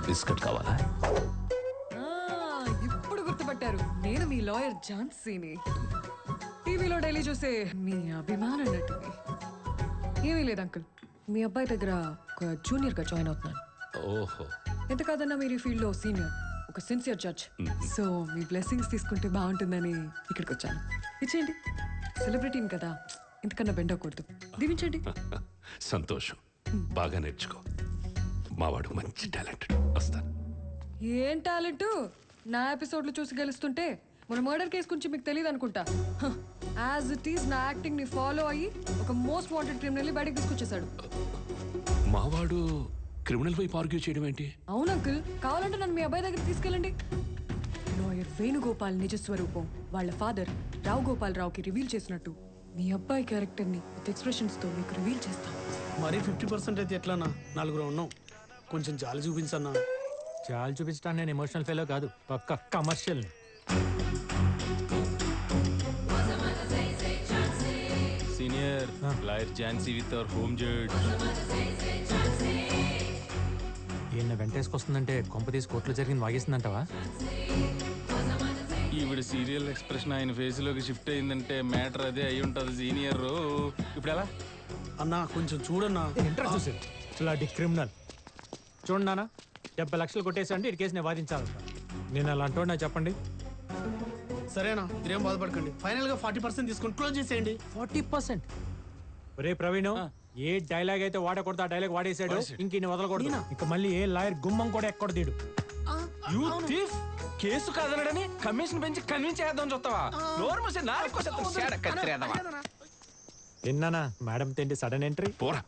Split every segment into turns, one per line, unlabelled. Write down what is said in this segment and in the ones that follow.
Biscuit కావాలా?
ఇప్పుడు గుర్తుపట్టారు, నేను మీ లాయర్ ఝాన్సీని. టీవీలో డైలీ చూసే మీ అభిమాన నటుని. ఏమీ లేదు అంకుల్, మీ అబ్బాయి దగ్గర ఒక జూనియర్ గా జాయిన్ అవుతున్నాను.
ఓహో,
ఎంత కాదన్నా మీరు ఈ ఫీల్డ్ లో సీనియర్, ఒక సిన్సియర్ జడ్జ్. సో మీ బ్లెస్సింగ్స్ తీసుకుంటే బాగుంటుందని ఇక్కడికి వచ్చాను. ఇచ్చేయండి, సెలబ్రిటీని కదా, ఇంతకన్నా బెండ్ అవ్వకూడదు. దీవించండి.
సంతోషం. బాగా నేర్చుకో. మావాడు మంచి టాలెంటెడ్. వస్తాను.
ఏం టాలెంట్? నా ఎపిసోడ్లు చూసి గెలుస్తుంటే మన మర్డర్ కేసు గురించి మీకు తెలియదు అనుకుంటా. యాజ్ ఇట్ ఈస్ నా యాక్టింగ్ ని ఫాలో అయ్యి ఒక మోస్ట్ వాంటెడ్ క్రిమినల్ బయటకు తీసుకొచ్చేసాడు.
మావాడు క్రిమినల్ వైపు ఆర్గ్యూ చేయడం ఏంటి?
అవును అంకుల్, కావాలంటే నన్ను మీ అబ్బాయి దగ్గరికి తీసుకెళ్ళండి. లాయర్ వేణుగోపాల్ నిజ స్వరూపం వాళ్ళ ఫాదర్ రావు గోపాల్ రావుకి రివీల్ చేసినట్టు మీ అబ్బాయి క్యారెక్టర్ ని ఎక్స్ప్రెషన్స్ తో మీకు రివీల్ చేస్తాం.
మరి 50% అయితే ఎట్లానా? నలుగురు ఉన్నాం, కొంచెం జాలి చూపించన్నా.
చాలు చూపించడానికి నేను ఎమోషనల్ ఫెలో కాదు, పక్క commercial.
Senior lawyer Jhansi with our home judge.
ఈయన వెంటేసుకొస్తుందంటే కొంప తీసి కోర్టులో జరిగింది వాగేసిందంటావా?
ఈవిడ సీరియల్ ఎక్స్ప్రెషన్ ఆయన ఫేస్ లోకి షిఫ్ట్ అయిందంటే మ్యాటర్ అదే అయి ఉంటది సీనియర్. ఇప్పుడు ఎలా
అన్నా కొంచెం చూడన్నా.
ఇంటర్ చూసారు ఇలాంటి క్రిమినల్ చూడండి నాన్న, 70 లక్షలు కొట్టేసండి ఈ కేసు నేను వాదించాలి. నేను అలా అంటూ నాకు చెప్పండి.
సరేనా, మీరేం బాధపడకండి. ఫైనల్ గా 40% తీసుకొని క్లోజ్ చేసేయండి.
40%? ఒరే ప్రవీణ్, ఏ డైలాగ్ అయితే వాడకూడదు ఆ డైలాగ్ వాడేసాడు. ఇంక ఇన్ని వదలకూడదు. ఇక మళ్ళీ ఏ లాయర్ గుమ్మం కూడా ఎక్కడ తీడు.
కేసు కాదనడని కమిషన్ పెంచి కన్విన్స్ చేద్దాం చూస్తావా?
విన్నానా మేడం తిండి సడన్ ఎంట్రీ.
పోరా,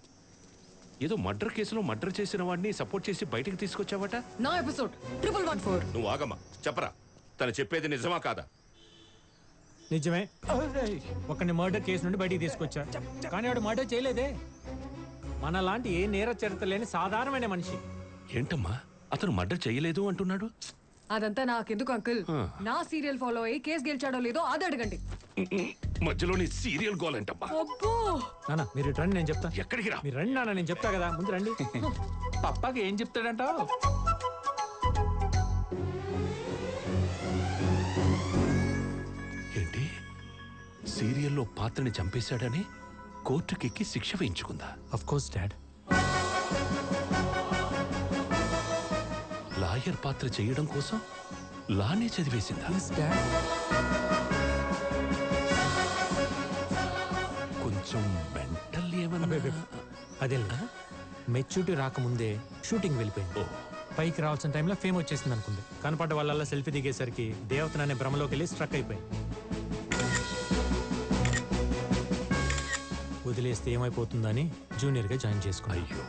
ఏదో మర్డర్ కేసులో మర్డర్ చేసిన వాడిని సపోర్ట్ చేసి బయటికి తీసుకొచ్చావట.
నా ఎపిసోడ్ 1114.
నువ్వు ఆగమ్మా, చెప్పరా, తను చెప్పేది నిజమా కాదా?
నిజమే, ఒకరిని మర్డర్ కేసు నుండి బయటికి తీసుకొచ్చా. కానీ వాడు మర్డర్ చేయలేదే. మన లాంటి ఏ నేర చరిత్ర లేని సాధారణమైన మనిషి.
ఏంటమ్మా, అతను మర్డర్ చేయలేదు అంటున్నాడు?
అదంతా నాకెందుకు అంకుల్, నా సీరియల్ ఫాలో అయ్యి కేసు గెలిచాడో లేదో అది అడగండి.
మధ్యలో నీ సీరియల్ గోల్ ఏంటమ్మా?
అబ్బో
నాన్న మీరు రండి, నేను చెప్తా.
ఎక్కడికి రా?
మీరు రండి నాన్న, నేను చెప్తా కదా, ముందు రండి.
పప్పాకి ఏం చెప్తాడంటావు?
ఏంటి, సీరియల్లో పాత్రని చంపేశాడని కోర్టుకెక్కి శిక్ష వేయించుకుందా?
Of course dad.
లాయర్ పాత్ర చేయడం కోసం లానే చదివేసిందా? కొంచెం మెంటల్ ఏమన్నా?
అదే మెచ్యూరిటీ రాకముందే షూటింగ్ వెళ్ళిపోయింది. పైకి రావాల్సిన టైంలో ఫేమ్ వచ్చేసింది అనుకుంది. కనపడ్డ వాళ్ళ సెల్ఫీ దిగేసరికి దేవతన అనే భ్రమలోకి వెళ్ళి స్ట్రక్ అయిపోయింది. వదిలేస్తే ఏమైపోతుందని జూనియర్ గా జాయిన్ చేసుకున్నా.
అయ్యో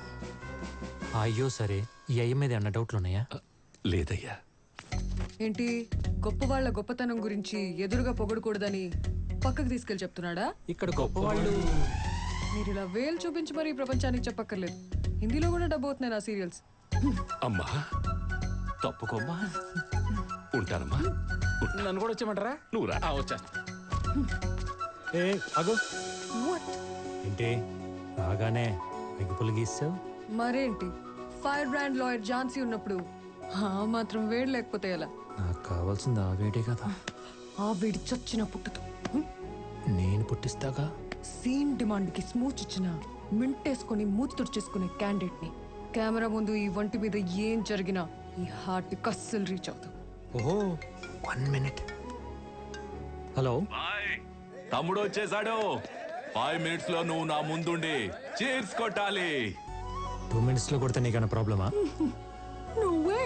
అయ్యో సరే, ఈ అయ్య మీద అన్న డౌట్లు ఉన్నాయా?
లేదయ్యా.
ఏంటి, గొప్ప వాళ్ళ గొప్పతనం గురించి ఎదురుగా పొగడకూడదని పక్కకు తీసుకెళ్లి చెప్తున్నాడా?
ఇక్కడ గొప్ప వాళ్ళు
మీరు ఇలా వేలు చూపించి మరి ప్రపంచానికి చెప్పక్కర్లేదు. హిందీలో కూడా డబ్బు అవుతున్నాయి నా సీరియల్స్.
అమ్మా తప్పుకోమ్మా. ఉంటానమ్మా.
నన్ను కూడా వచ్చేయమంటారా?
నువ్వు రా.
వచ్చేస్తా.
ఏ అగో ఏంటి రాగానే అగ్గిపుల్ల గీసావు?
మరేంటి, ఫైర్ బ్రాండ్ లాయర్ ఝాన్సీ ఉన్నప్పుడు ఆ మాత్రం వేడి లేకపోతే ఎలా?
నాకు కావాల్సింది ఆ వేడే కదా.
ఆ వేడి చచ్చిన పుట్టుతో
నేను పుట్టిస్తాగా.
సీన్ డిమాండ్ కి స్మూచ్ ఇచ్చిన మింటేసుకుని మూతి తుడిచేసుకునే క్యాండిడేట్ ని కెమెరా ముందు ఈ వంటి మీద ఏం జరిగినా ఈ హార్ట్ కస్సలు రీచ్ అవుతాం.
ఓహో 1 minute. హలో,
తమ్ముడు వచ్చేసాడు. 5 minutes లో నువ్వు నా ముందుండి చీర్స్ కొట్టాలి.
2 minutes లో కొడితే నీకన్నా ప్రాబ్లమా?
నువ్వే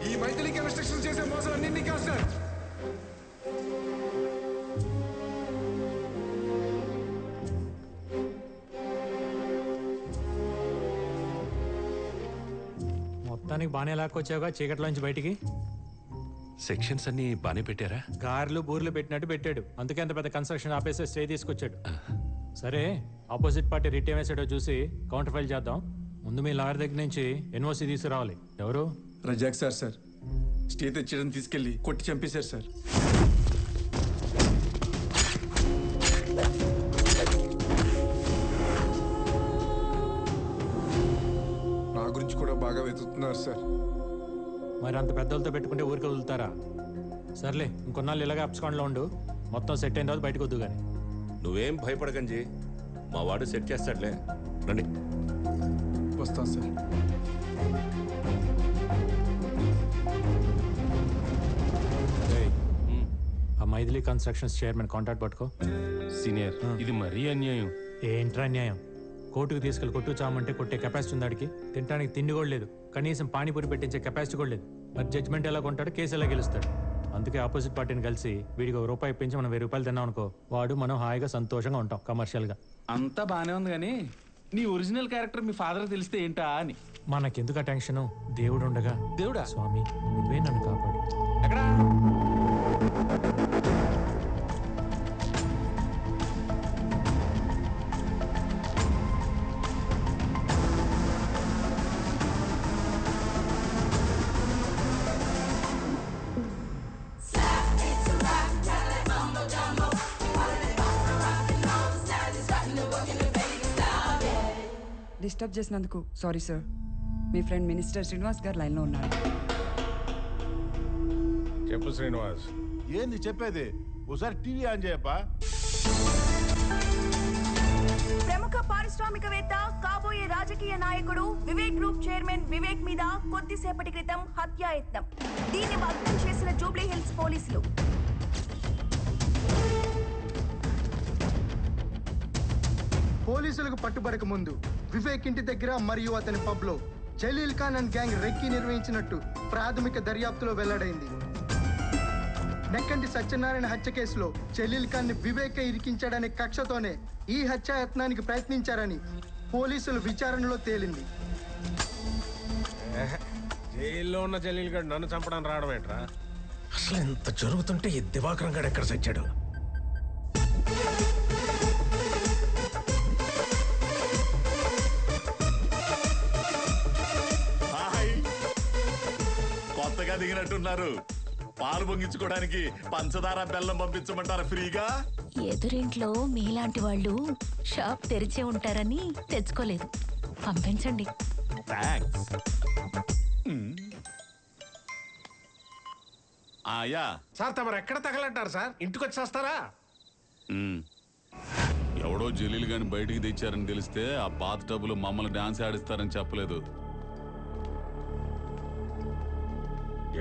ఈ మైథిలికి రెస్ట్రిక్షన్ చేసే మోసాలన్నీ కాదు సార్.
మొత్తానికి బాగానే లాక్కొచ్చావుగా చీకట్లోంచి బయటికి.
సెక్షన్స్ అన్ని బానే పెట్టారా?
కార్లు బూర్లు పెట్టినట్టు పెట్టాడు. అందుకే అంత పెద్ద కన్స్ట్రక్షన్ ఆపేసి స్టే తీసుకొచ్చాడు. సరే, ఆపోజిట్ పార్టీ రిట్ ఏం వేసాడో చూసి కౌంటర్ ఫైల్ చేద్దాం. ముందు మీ లాయర్ దగ్గర నుంచి ఎన్ఓసి తీసుకురావాలి. ఎవరు?
రజాక్ సార్ స్టే తెచ్చడం తీసుకెళ్లి కొట్టి చంపేశారు సార్. నా గురించి కూడా బాగా వెతుకుతున్నారు సార్.
మరి అంత పెద్దలతో పెట్టుకుంటే ఊరికి వదులుతారా? సర్లే, ఇంకొన్నాళ్ళు ఇలాగే అప్స్కాండ్లో ఉండు. మొత్తం సెట్ అయిన తర్వాత బయటకు వద్దు కానీ.
నువ్వేం భయపడకంజీ, మా వాడు సెట్ చేస్తాడులే. రండి.
వస్తాను సార్.
ఆ మైథిలి కన్స్ట్రక్షన్స్ చైర్మన్ కాంటాక్ట్ పట్టుకో.
సీనియర్, ఇది మరీ అన్యాయం.
ఏంట్రా అన్యాయం? కోర్టుకు తీసుకెళ్ళి కొట్టు చామంటే కొట్టే కెపాసిటీ ఉంది ఆడికి. తినడానికి తిండి కూడా లేదు, కనీసం పానీపూరి పెట్టించే కెపాసిటీ కూడా లేదు. మరి జడ్జ్మెంట్ ఎలా కొంటాడు, కేసు ఎలా గెలుస్తాడు? అందుకే ఆపోజిట్ పార్టీని కలిసి వీడికి ₹1 ఇప్పించి మనం ₹1000 తిన్నాం అనుకో, వాడు మనం హాయిగా సంతోషంగా ఉంటాం కమర్షియల్గా.
అంతా బానే ఉంది కానీ నీ ఒరిజినల్ క్యారెక్టర్ మీ ఫాదర్ తెలిస్తే ఏంటా అని.
మనకెందుకు ఆ టెన్షను? దేవుడు ఉండగా.
దేవుడా?
స్వామి, నువ్వే నన్ను కాపాడు.
ఎక్కడా?
డిస్టర్బ్ చేసినందుకు సారీ సార్. మీ ఫ్రెండ్ మినిస్టర్ శ్రీనివాస్ గారు లైన్లో ఉన్నారు.
చెప్పు శ్రీనివాస్.
ఏంది చెప్పేది? ఒకసారి టీవీ ఆన్ చేయప్పా.
ప్రముఖ పారిశ్రామికవేత్త, కాబోయే రాజకీయ నాయకుడు వివేక్ గ్రూప్ చైర్మన్ వివేక్ మీద కొద్దిసేపటి క్రితం హత్యాయత్నం. దీన్ని భగ్నం చేసిన జూబ్లీ హిల్స్ పోలీసులు.
పోలీసులకు పట్టుబడక ముందు వివేక్ ఇంటి దగ్గర మరియు అతని పబ్లో Jaleel Khan and gang recce నిర్వహించినట్టు ప్రాథమిక దర్యాప్తులో వెల్లడైంది. నెక్కంటి సత్యనారాయణ హత్య కేసులో జలీల్ ఖాన్ ని వివేక్ ఇరికించాడనే కక్షతోనే ఈ హత్యాయత్నానికి ప్రయత్నించారని పోలీసులు విచారణలో తేలింది.
జైల్లో ఉన్న జలీల్ గడ్ నన్ను చంపడానికి రావడం ఏంట్రా? అసలు ఎంత జరుగుతుంటే ఈ దివాకరం గడ్ ఎక్కడ సచ్చాడు?
కొత్తగా దిగినట్టున్నారు. పాలు పొంగించుకోవడానికి పంచదార బెల్లం పంపించమంటారా ఫ్రీగా?
ఎదురింట్లో మీలాంటి వాళ్ళు షాప్ తెరిచే ఉంటారని తెచ్చుకోలేదు. పంపించండి.
థాంక్స్. ఆయా
సార్, తమరు ఎక్కడ తగలంటారు సార్? ఇంటికి వచ్చేస్తారా?
ఎవడో జలీల్ గాని బయటికి తెచ్చారని తెలిస్తే ఆ బాత్ టబ్బులో మమ్మల్ని డాన్స్ ఆడిస్తారని చెప్పలేదు.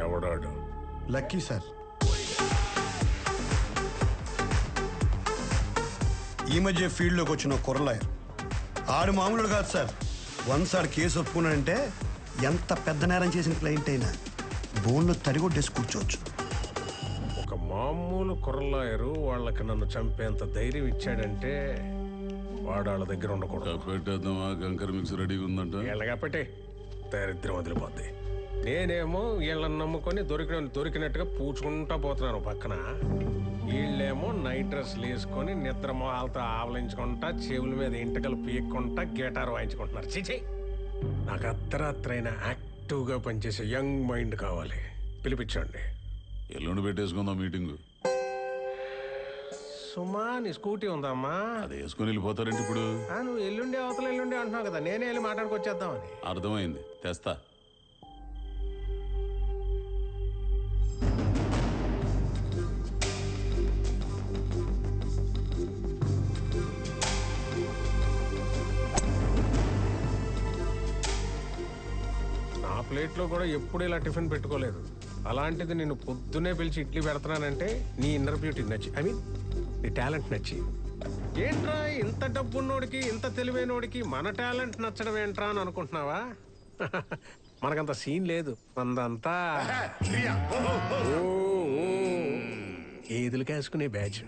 ఎవడాడు?
Lucky sir.
ఈ మధ్య ఫీల్డ్లోకి వచ్చిన కుర్రలాయర్ ఆడు మామూలు కాదు సార్. వన్స్ ఆడు కేసు ఒప్పుకున్నాడంటే ఎంత పెద్ద నేరం చేసిన క్లయింట్ అయినా బోన్లో తడిగొట్టేసి కూర్చోవచ్చు.
ఒక మామూలు కుర్రలాయరు వాళ్ళకి నన్ను చంపేంత ధైర్యం ఇచ్చాడంటే వాడు వాళ్ళ దగ్గర ఉండకూడదు.
పెట్టేద్దామా? కంకర మిక్స్ రెడీగా ఉందంట.
ఎలాగా పెట్టే, దరిద్రం వదిలిపోద్ది. నేనేమో వీళ్ళని నమ్ముకొని దొరికినట్టుగా పూచుకుంటా పోతున్నాను పక్కన. వీళ్ళేమో నైట్ డ్రెస్లు వేసుకొని నిద్ర మొహాలతో ఆవలించుకుంటా, చెవుల మీద ఇంటకలు పీక్కుంటా గిటార్ వాయించుకుంటున్నారు. చిచి, నాకు అర్ధరాత్రైన యాక్టివ్గా పనిచేసే యంగ్ మైండ్ కావాలి. పిలిపించండి.
ఎల్లుండి పెట్టేసుకుందాం మీటింగ్.
సుమా, నీ స్కూటీ ఉందమ్మా?
అది వేసుకుని వెళ్ళిపోతారంటే ఇప్పుడు.
నువ్వు ఎల్లుండి అవతల ఎల్లుండి అంటున్నావు కదా, నేనే వెళ్ళి మాట్లాడుకొచ్చేద్దామని.
అర్థమైంది, తెస్తా.
నా ప్లేట్లో కూడా ఎప్పుడు ఇలా టిఫిన్ పెట్టుకోలేదు. అలాంటిది నేను పొద్దునే పిలిచి ఇడ్లీ పెడుతున్నానంటే నీ ఇన్నర్ బ్యూటీ నచ్చి, ఐ మీన్ నీ టాలెంట్ నచ్చి. ఏంట్రా ఇంత డబ్బున్నోడికి, ఇంత తెలివైనోడికి మన టాలెంట్ నచ్చడం ఏంట్రా అని అనుకుంటున్నావా? మనకంత సీన్ లేదు. మందంతా ఏదులు కాసుకునే బ్యాచ్.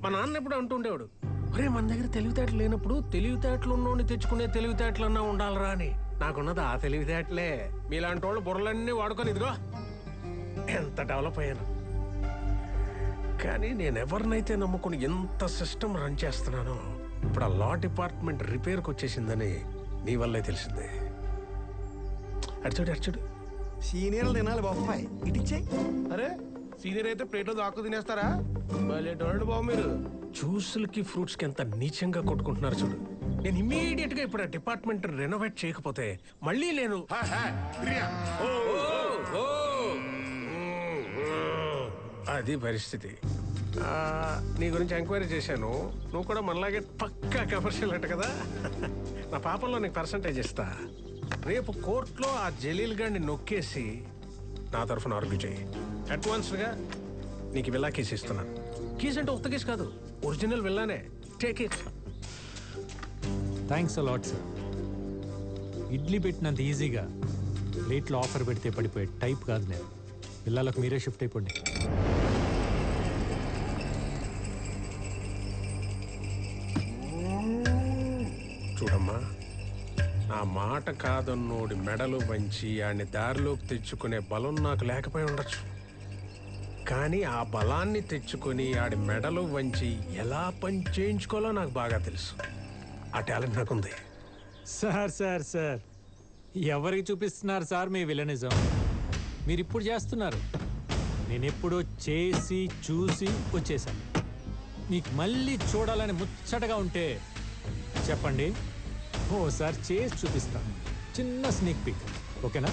మా నాన్న ఎప్పుడు అంటుండేవాడు, ఒరే మన దగ్గర తెలివితేటలు లేనప్పుడు తెలివితేటలు ఉన్నోడిని తెచ్చుకునే తెలివితేటలన్నా ఉండాలరా అని. నాకున్నది ఆ తెలివితేటలే. మీలాంటి వాళ్ళు బుర్రలన్నీ వాడుకొని ఇదిగో ఎంత డెవలప్ అయ్యాను. కానీ నేను ఎవరినైతే నమ్ముకుని ఎంత సిస్టమ్ రన్ చేస్తున్నానో ఇప్పుడు ఆ లా డిపార్ట్మెంట్ రిపేర్కి వచ్చేసిందని నీ వల్లే తెలిసిందే. అర్చుడు
సీనియర్లు తినాలి బొప్పాయి ఇటిచ్చే. అరే సీనియర్ అయితే ప్లేట్లో దాక్కు తినేస్తారా? భలేటోళ్ళు బాబు మీరు.
జ్యూసులకి ఫ్రూట్స్కి ఎంత నీచంగా కొట్టుకుంటున్నారు చూడు. నేను ఇమ్మీడియట్ గా ఇప్పుడు ఆ డిపార్ట్మెంట్ రెనోవేట్ చేయకపోతే మళ్ళీ నేను అది పరిస్థితి. నీ గురించి ఎంక్వైరీ చేశాను. నువ్వు కూడా మనలాగే పక్కా కమర్షియల్ అంట కదా. నా పాపంలో నీకు పర్సంటేజ్ ఇస్తా. రేపు కోర్టులో ఆ జలీల్ గారిని నొక్కేసి నా తరఫున ఆర్గ్యూ చేయి. అడ్వాన్స్డ్గా నీకు విల్లా కేసు ఇస్తున్నాను. కేసు అంటే ఉత్త కేసు కాదు, ఒరిజినల్ విల్లానే. Take it.
Thanks a lot sir. Idli పెట్టినంత ఈజీగా ప్లేట్లో ఆఫర్ పెడితే పడిపోయే టైప్ కాదు నేను. పిల్లలకు మీరే షిఫ్ట్ అయిపోండి.
చూడమ్మా, నా మాట కాదన్నోడి మెడలు వంచి ఆడిని దారిలోకి తెచ్చుకునే బలం నాకు లేకపోయి ఉండొచ్చు. కానీ ఆ బలాన్ని తెచ్చుకొని ఆడి మెడలు వంచి ఎలా పని చేయించుకోవాలో నాకు బాగా తెలుసు. ఆ టాలెంట్ నాకుంది.
సార్ సార్ సార్ ఎవరికి చూపిస్తున్నారు సార్ మీ విలనిజం? మీరు ఇప్పుడు చేస్తున్నారు. నేను ఎప్పుడో చేసి చూసి వచ్చేసాను. మీకు మళ్ళీ చూడాలని ముచ్చటగా ఉంటే చెప్పండి, ఓసారి చేసి చూపిస్తాను. చిన్న స్నీక్ పిక్, ఓకేనా?